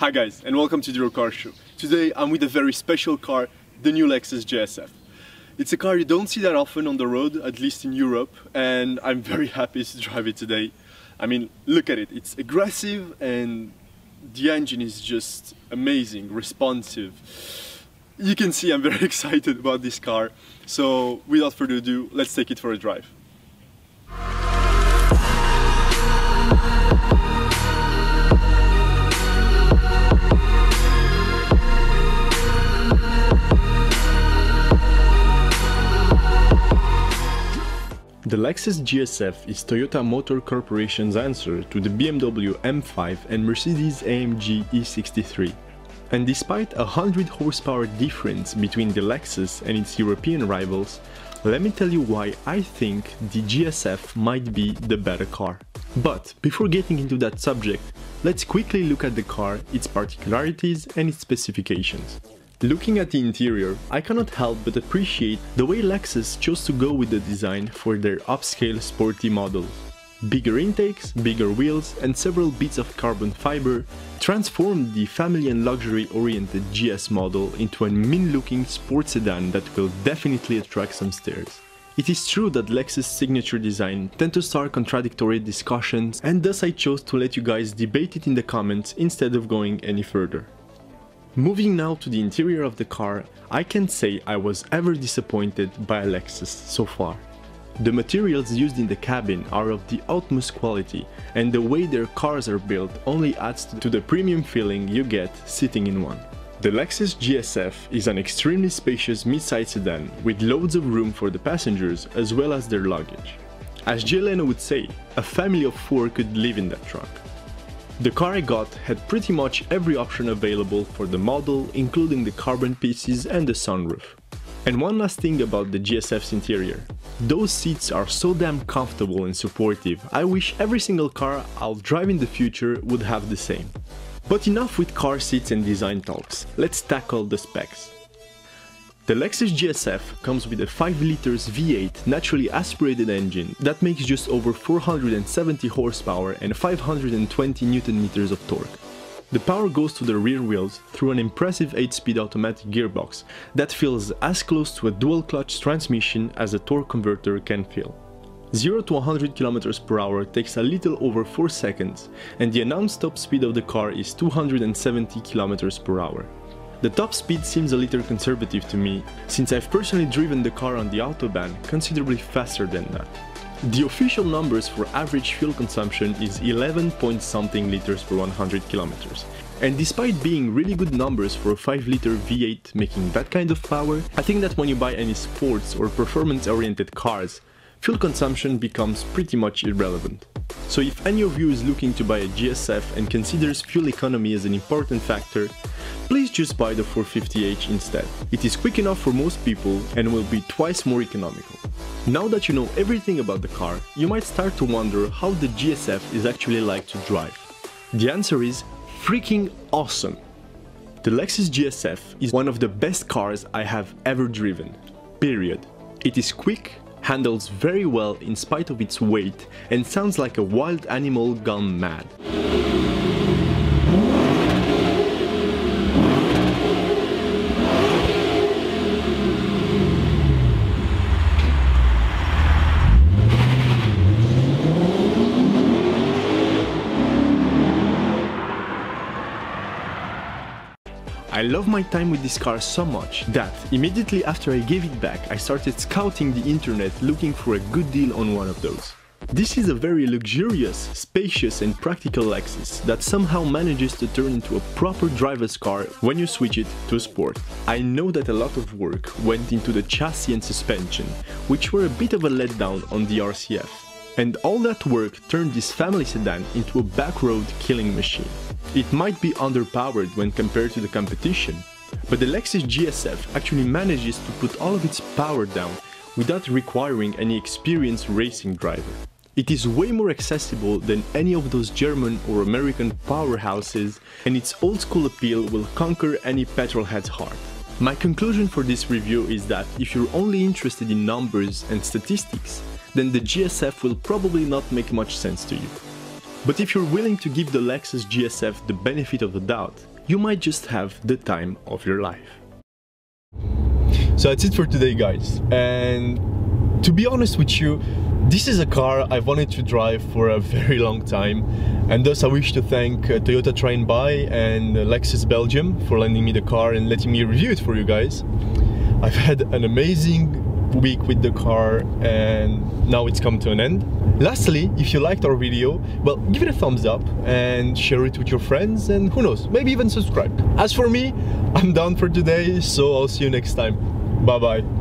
Hi guys, and welcome to the Car Show. Today I'm with a very special car, the new Lexus GS F. It's a car you don't see that often on the road, at least in Europe, and I'm very happy to drive it today. I mean, look at it, it's aggressive and the engine is just amazing, responsive. You can see I'm very excited about this car, so without further ado, let's take it for a drive. The Lexus GS F is Toyota Motor Corporation's answer to the BMW M5 and Mercedes-AMG E63. And despite a 100 horsepower difference between the Lexus and its European rivals, let me tell you why I think the GS F might be the better car. But before getting into that subject, let's quickly look at the car, its particularities and its specifications. Looking at the interior, I cannot help but appreciate the way Lexus chose to go with the design for their upscale sporty models. Bigger intakes, bigger wheels and several bits of carbon fiber transformed the family and luxury oriented GS model into a mean-looking sports sedan that will definitely attract some stares. It is true that Lexus' signature design tend to start contradictory discussions, and thus I chose to let you guys debate it in the comments instead of going any further. Moving now to the interior of the car, I can't say I was ever disappointed by a Lexus so far. The materials used in the cabin are of the utmost quality, and the way their cars are built only adds to the premium feeling you get sitting in one. The Lexus GS F is an extremely spacious mid-size sedan with loads of room for the passengers as well as their luggage. As Jay Leno would say, a family of 4 could live in that truck. The car I got had pretty much every option available for the model, including the carbon pieces and the sunroof. And one last thing about the GS F's interior. Those seats are so damn comfortable and supportive, I wish every single car I'll drive in the future would have the same. But enough with car seats and design talks, let's tackle the specs. The Lexus GS F comes with a 5 liters V8 naturally aspirated engine that makes just over 470 horsepower and 520 Nm of torque. The power goes to the rear wheels through an impressive 8-speed automatic gearbox that feels as close to a dual-clutch transmission as a torque converter can feel. 0 to 100 km/h takes a little over 4 seconds, and the announced top speed of the car is 270 km/h. The top speed seems a little conservative to me, since I've personally driven the car on the autobahn considerably faster than that. The official numbers for average fuel consumption is 11 point something liters per 100 kilometers. And despite being really good numbers for a 5-liter V8 making that kind of power, I think that when you buy any sports or performance-oriented cars, fuel consumption becomes pretty much irrelevant. So if any of you is looking to buy a GS F and considers fuel economy as an important factor, please just buy the 450h instead. It is quick enough for most people and will be twice more economical. Now that you know everything about the car, you might start to wonder how the GS F is actually like to drive. The answer is freaking awesome! The Lexus GS F is one of the best cars I have ever driven, period. It is quick, handles very well in spite of its weight, and sounds like a wild animal gone mad. I love my time with this car so much that, immediately after I gave it back, I started scouting the internet looking for a good deal on one of those. This is a very luxurious, spacious and practical Lexus that somehow manages to turn into a proper driver's car when you switch it to sport. I know that a lot of work went into the chassis and suspension, which were a bit of a letdown on the RCF. And all that work turned this family sedan into a backroad killing machine. It might be underpowered when compared to the competition, but the Lexus GS F actually manages to put all of its power down without requiring any experienced racing driver. It is way more accessible than any of those German or American powerhouses, and its old school appeal will conquer any petrolhead's heart. My conclusion for this review is that if you're only interested in numbers and statistics, then the GS F will probably not make much sense to you. But if you're willing to give the Lexus GS F the benefit of the doubt, you might just have the time of your life. So that's it for today, guys, and to be honest with you, this is a car I've wanted to drive for a very long time, and thus I wish to thank Toyota Try and Buy and Lexus Belgium for lending me the car and letting me review it for you guys. I've had an amazing week with the car and now it's come to an end. Lastly, if you liked our video, well, give it a thumbs up and share it with your friends, and who knows, maybe even subscribe. As for me, I'm done for today, so I'll see you next time. Bye bye.